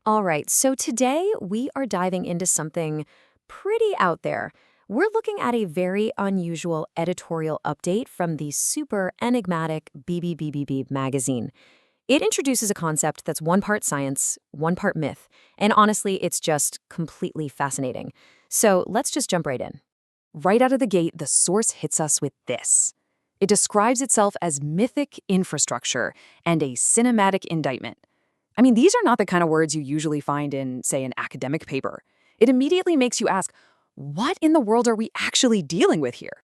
All right, so today we are diving into something pretty out there. We're looking at a very unusual editorial update from the super enigmatic Bibebibebibe magazine. It introduces a concept that's one part science, one part myth, and honestly, it's just completely fascinating. So let's just jump right in. Right out of the gate, the source hits us with this. It describes itself as mythic infrastructure and a cinematic indictment. I mean, these are not the kind of words you usually find in, say, an academic paper. It immediately makes you ask, what in the world are we actually dealing with here?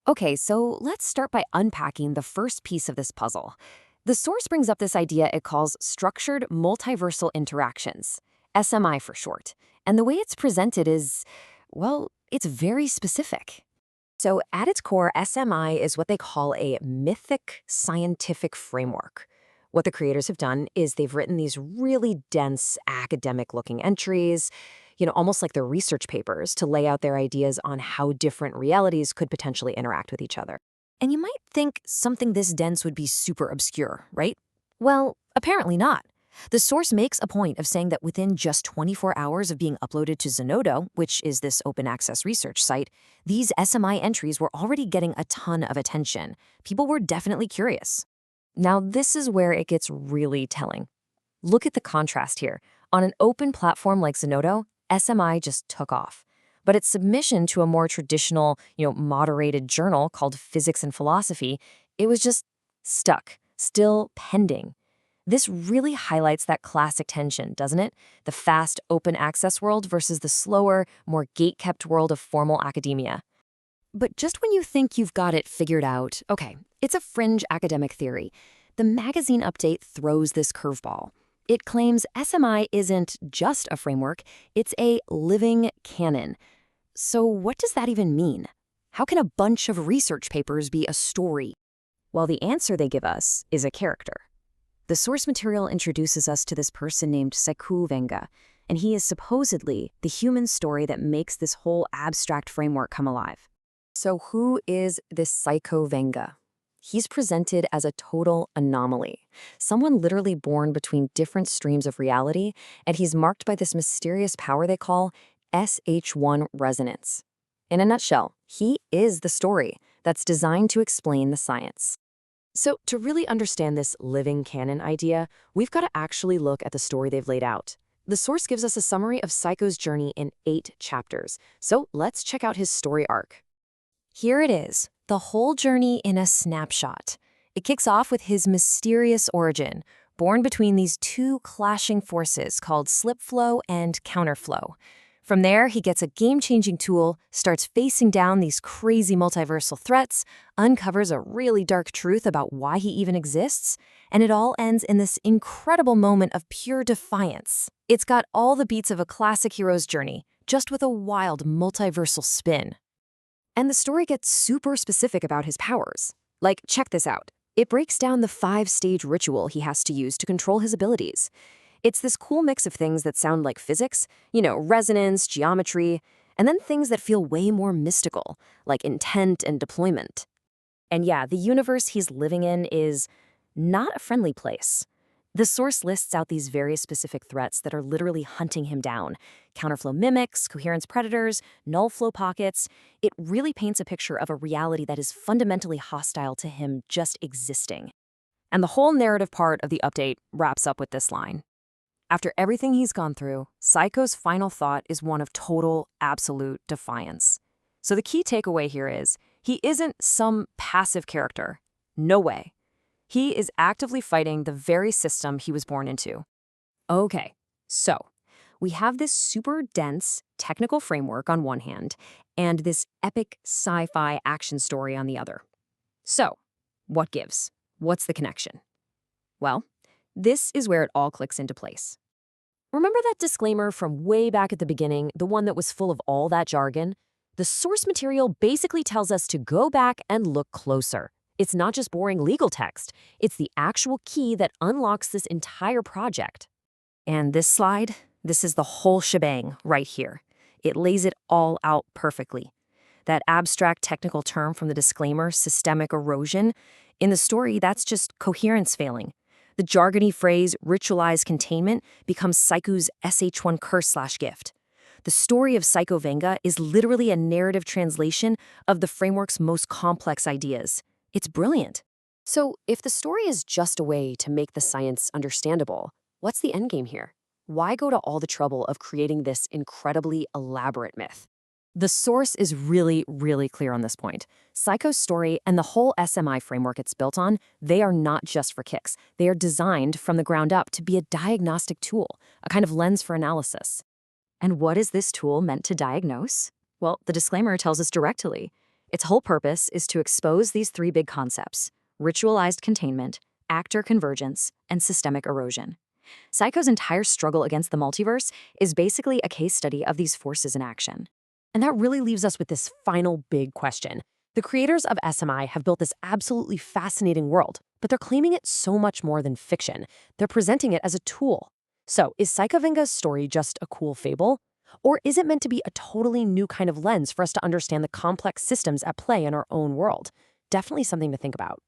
Okay, so let's start by unpacking the first piece of this puzzle. The source brings up this idea it calls structured multiversal interactions, SMI for short. And the way it's presented is, well, it's very specific. So at its core, SMI is what they call a mythic scientific framework. What the creators have done is they've written these really dense academic-looking entries, almost like they're research papers to lay out their ideas on how different realities could potentially interact with each other. And you might think something this dense would be super obscure, right? Well, apparently not. The source makes a point of saying that within just 24 hours of being uploaded to Zenodo, which is this open access research site, these SMI entries were already getting a ton of attention. People were definitely curious. Now, this is where it gets really telling. Look at the contrast here. On an open platform like Zenodo, SMI just took off. But its submission to a more traditional, moderated journal called Physics and Philosophy, it was just stuck, still pending. This really highlights that classic tension, doesn't it? The fast, open access world versus the slower, more gate-kept world of formal academia. But just when you think you've got it figured out, okay, it's a fringe academic theory. The magazine update throws this curveball. It claims SMI isn't just a framework, it's a living canon. So what does that even mean? How can a bunch of research papers be a story? Well, the answer they give us is a character. The source material introduces us to this person named Sekou Venga, and he is supposedly the human story that makes this whole abstract framework come alive. So who is this Sekou Venga? He's presented as a total anomaly, someone literally born between different streams of reality, and he's marked by this mysterious power they call SH1 resonance. In a nutshell, he is the story that's designed to explain the science. So to really understand this living canon idea, we've got to actually look at the story they've laid out. The source gives us a summary of Seikou's journey in 8 chapters, so let's check out his story arc. Here it is, the whole journey in a snapshot. It kicks off with his mysterious origin, born between these two clashing forces called slip flow and counterflow. From there, he gets a game-changing tool, starts facing down these crazy multiversal threats, uncovers a really dark truth about why he even exists, and it all ends in this incredible moment of pure defiance. It's got all the beats of a classic hero's journey, just with a wild multiversal spin. And the story gets super specific about his powers. Like, check this out. It breaks down the 5-stage ritual he has to use to control his abilities. It's this cool mix of things that sound like physics, resonance, geometry, and then things that feel way more mystical, like intent and deployment. And yeah, the universe he's living in is not a friendly place. The source lists out these very specific threats that are literally hunting him down. Counterflow mimics, coherence predators, null flow pockets. It really paints a picture of a reality that is fundamentally hostile to him just existing. And the whole narrative part of the update wraps up with this line. After everything he's gone through, Seikou's final thought is one of total, absolute defiance. So the key takeaway here is, he isn't some passive character. No way. He is actively fighting the very system he was born into. Okay, so we have this super dense technical framework on one hand, and this epic sci-fi action story on the other. So, what gives? What's the connection? Well, this is where it all clicks into place. Remember that disclaimer from way back at the beginning, the one that was full of all that jargon? The source material basically tells us to go back and look closer. It's not just boring legal text, it's the actual key that unlocks this entire project. And this slide, this is the whole shebang right here. It lays it all out perfectly. That abstract technical term from the disclaimer, systemic erosion, in the story, that's just coherence failing. The jargony phrase ritualized containment becomes Psycho's SH1 curse/gift. The story of Psycho Venga is literally a narrative translation of the framework's most complex ideas. It's brilliant. So, if the story is just a way to make the science understandable, what's the endgame here? Why go to all the trouble of creating this incredibly elaborate myth? The source is really clear on this point. Psycho's story and the whole SMI framework it's built on, they are not just for kicks. They are designed from the ground up to be a diagnostic tool, a kind of lens for analysis. And what is this tool meant to diagnose? Well, the disclaimer tells us directly. Its whole purpose is to expose these three big concepts: ritualized containment, actor convergence, and systemic erosion. Psycho's entire struggle against the multiverse is basically a case study of these forces in action. And that really leaves us with this final big question. The creators of SMI have built this absolutely fascinating world, but they're claiming it so much more than fiction. They're presenting it as a tool. So, is Psycho Venga's story just a cool fable? Or is it meant to be a totally new kind of lens for us to understand the complex systems at play in our own world? Definitely something to think about.